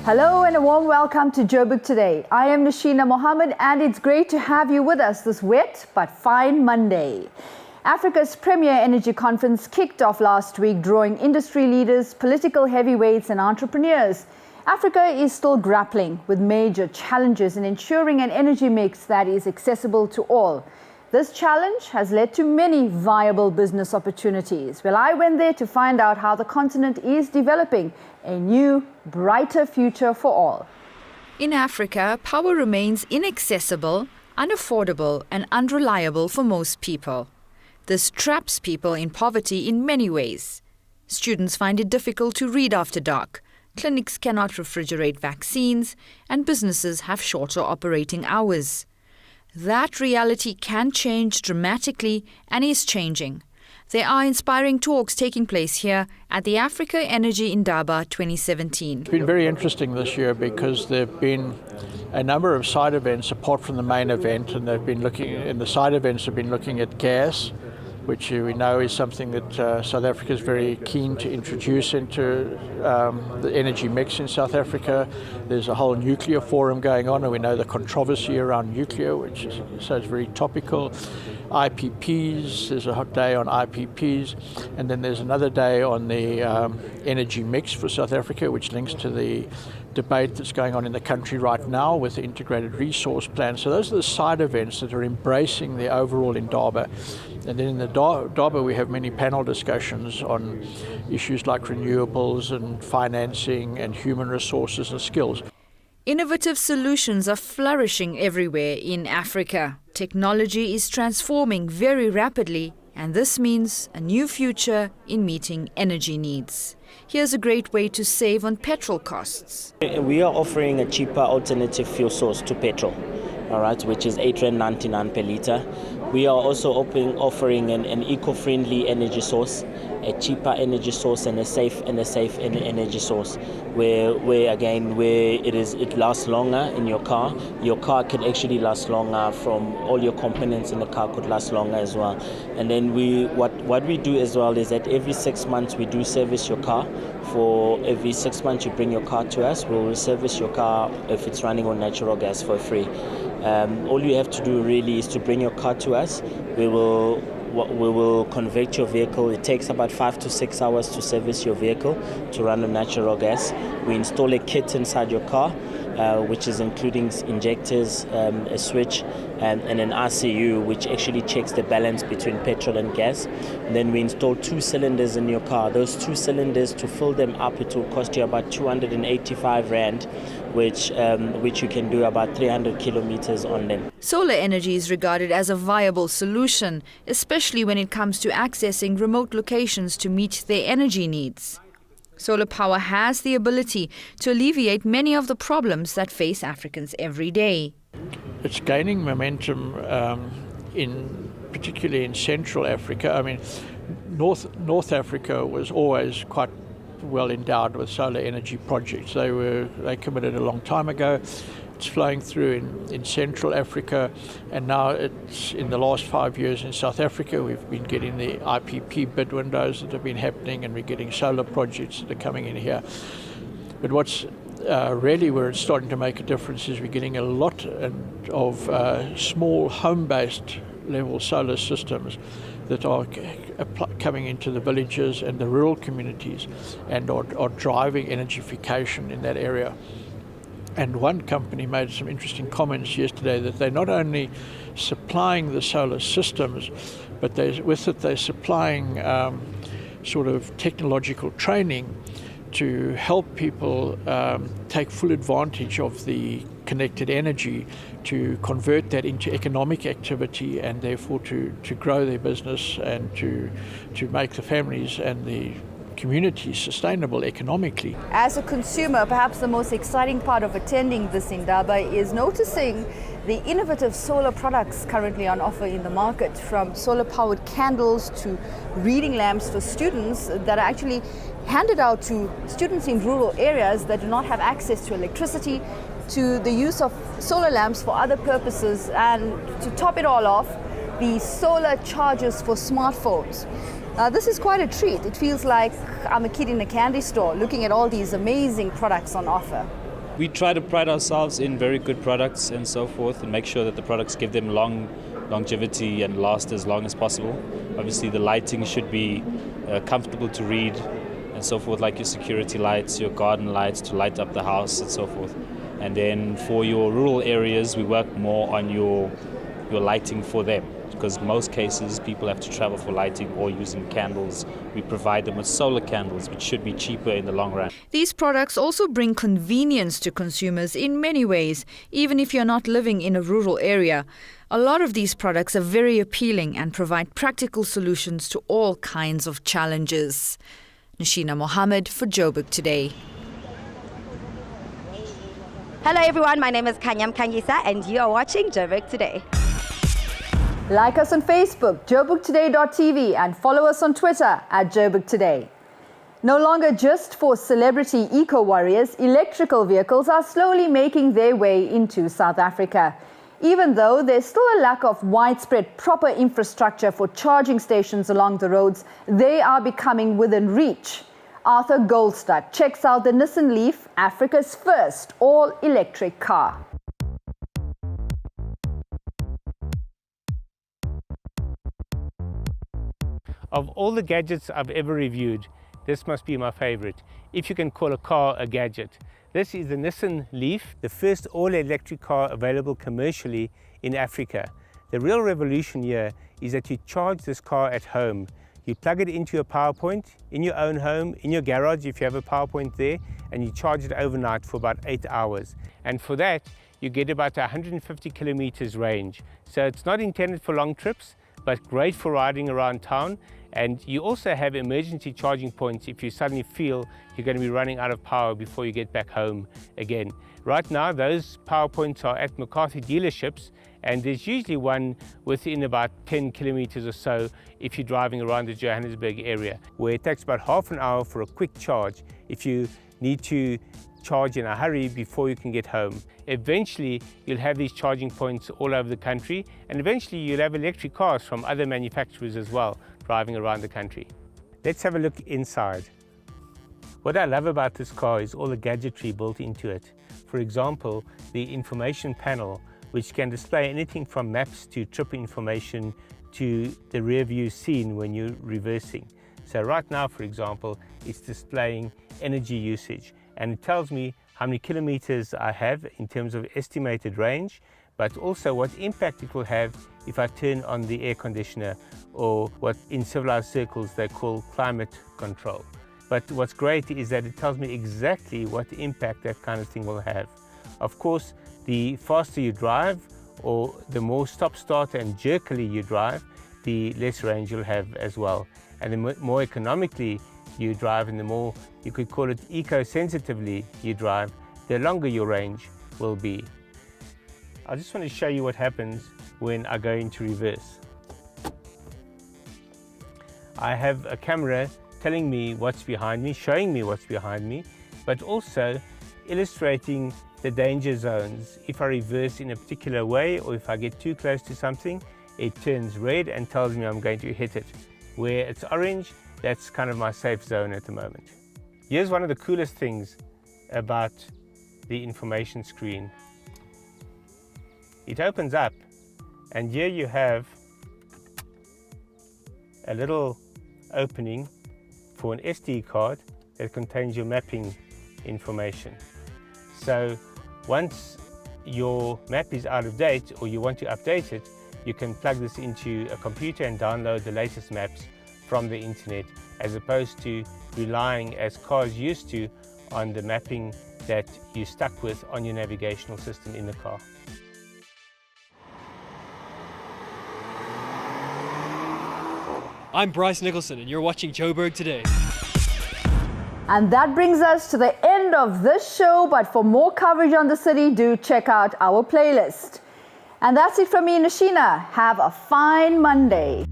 Hello and a warm welcome to Joburg Today. I am Nashina Mohammed and it's great to have you with us this wet but fine Monday. Africa's premier energy conference kicked off last week, drawing industry leaders, political heavyweights and entrepreneurs. Africa is still grappling with major challenges in ensuring an energy mix that is accessible to all. This challenge has led to many viable business opportunities. Well, I went there to find out how the continent is developing a new, brighter future for all. In Africa, power remains inaccessible, unaffordable and unreliable for most people. This traps people in poverty in many ways. Students find it difficult to read after dark. Clinics cannot refrigerate vaccines and businesses have shorter operating hours. That reality can change dramatically and is changing. There are inspiring talks taking place here at the Africa Energy Indaba 2017. It's been very interesting this year because there have been a number of side events apart from the main event, and the side events have been looking at gas, which we know is something that South Africa is very keen to introduce into the energy mix in South Africa. There's a whole nuclear forum going on, and we know the controversy around nuclear, so it's very topical. IPPs, there's a hot day on IPPs, and then there's another day on the energy mix for South Africa, which links to the debate that's going on in the country right now with the integrated resource plan. So those are the side events that are embracing the overall Indaba. And then in the Indaba we have many panel discussions on issues like renewables and financing and human resources and skills. Innovative solutions are flourishing everywhere in Africa. Technology is transforming very rapidly, and this means a new future in meeting energy needs. Here's a great way to save on petrol costs. We are offering a cheaper alternative fuel source to petrol, all right, which is R8.99 per litre. We are also offering an eco-friendly energy source, a cheaper energy source and a safe energy source, where it lasts longer in your car. Your car could actually last longer, from all your components in the car could last longer as well. And then what we do as well is that every 6 months we do service your car. For every 6 months you bring your car to us, we'll service your car if it's running on natural gas for free. All you have to do really is to bring your car to us. We will convert your vehicle. It takes about 5 to 6 hours to service your vehicle to run on natural gas. We install a kit inside your car, which is including injectors, a switch, and an RCU, which actually checks the balance between petrol and gas. And then we install 2 cylinders in your car. Those 2 cylinders, to fill them up, it will cost you about 285 Rand, which you can do about 300 kilometers on them. Solar energy is regarded as a viable solution, especially when it comes to accessing remote locations to meet their energy needs. Solar power has the ability to alleviate many of the problems that face Africans every day. It's gaining momentum particularly in Central Africa. I mean, North Africa was always quite well endowed with solar energy projects. They committed a long time ago. It's flowing through in Central Africa, and now it's in the last 5 years in South Africa. We've been getting the IPP bid windows that have been happening, and we're getting solar projects that are coming in here. But what's really where it's starting to make a difference is we're getting a lot of small home-based level solar systems that are coming into the villages and the rural communities and are driving energification in that area. And one company made some interesting comments yesterday that they're not only supplying the solar systems, but they're supplying sort of technological training to help people take full advantage of the connected energy, to convert that into economic activity and therefore to grow their business and to make the families and the community sustainable economically. As a consumer, perhaps the most exciting part of attending this Indaba is noticing the innovative solar products currently on offer in the market, from solar-powered candles to reading lamps for students that are actually handed out to students in rural areas that do not have access to electricity, to the use of solar lamps for other purposes, and to top it all off, the solar chargers for smartphones. This is quite a treat. It feels like I'm a kid in a candy store looking at all these amazing products on offer. We try to pride ourselves in very good products and so forth, and make sure that the products give them longevity and last as long as possible. Obviously the lighting should be comfortable to read and so forth, like your security lights, your garden lights to light up the house and so forth. And then for your rural areas, we work more on your lighting for them, because most cases people have to travel for lighting or using candles. We provide them with solar candles, which should be cheaper in the long run. These products also bring convenience to consumers in many ways, even if you're not living in a rural area. A lot of these products are very appealing and provide practical solutions to all kinds of challenges. Nishina Mohammed for Joburg Today. Hello everyone, my name is Kanyam Kangisa and you are watching Joburg Today. Like us on Facebook, joburgtoday.tv, and follow us on Twitter at Joburg Today. No longer just for celebrity eco-warriors, electrical vehicles are slowly making their way into South Africa. Even though there's still a lack of widespread proper infrastructure for charging stations along the roads, they are becoming within reach. Arthur Goldstuck checks out the Nissan Leaf, Africa's first all-electric car. Of all the gadgets I've ever reviewed, this must be my favorite, if you can call a car a gadget. This is the Nissan Leaf, the first all-electric car available commercially in Africa. The real revolution here is that you charge this car at home. You plug it into your power point in your own home, in your garage if you have a power point there, and you charge it overnight for about 8 hours. And for that, you get about 150 kilometers range. So it's not intended for long trips, but great for riding around town. And you also have emergency charging points if you suddenly feel you're going to be running out of power before you get back home again. Right now, those power points are at McCarthy dealerships, and there's usually one within about 10 kilometers or so if you're driving around the Johannesburg area, where it takes about half an hour for a quick charge if you need to charge in a hurry before you can get home. Eventually, you'll have these charging points all over the country, and eventually you'll have electric cars from other manufacturers as well, driving around the country. Let's have a look inside. What I love about this car is all the gadgetry built into it. For example, the information panel, which can display anything from maps to trip information to the rear view scene when you're reversing. So right now, for example, it's displaying energy usage, and it tells me how many kilometers I have in terms of estimated range, but also what impact it will have if I turn on the air conditioner, or what in civilized circles they call climate control. But what's great is that it tells me exactly what impact that kind of thing will have. Of course, the faster you drive, or the more stop-start and jerkily you drive, the less range you'll have as well. And the more economically you drive, and the more, you could call it eco-sensitively you drive, the longer your range will be. I just want to show you what happens when I go into reverse. I have a camera telling me what's behind me, showing me what's behind me, but also illustrating the danger zones. If I reverse in a particular way, or if I get too close to something, it turns red and tells me I'm going to hit it. Where it's orange, that's kind of my safe zone at the moment. Here's one of the coolest things about the information screen. It opens up, and here you have a little opening for an SD card that contains your mapping information. So once your map is out of date, or you want to update it, you can plug this into a computer and download the latest maps from the internet, as opposed to relying, as cars used to, on the mapping that you're stuck with on your navigational system in the car. I'm Bryce Nicholson, and you're watching Joburg Today. And that brings us to the end of this show, but for more coverage on the city, do check out our playlist. And that's it from me, Nishina. Have a fine Monday.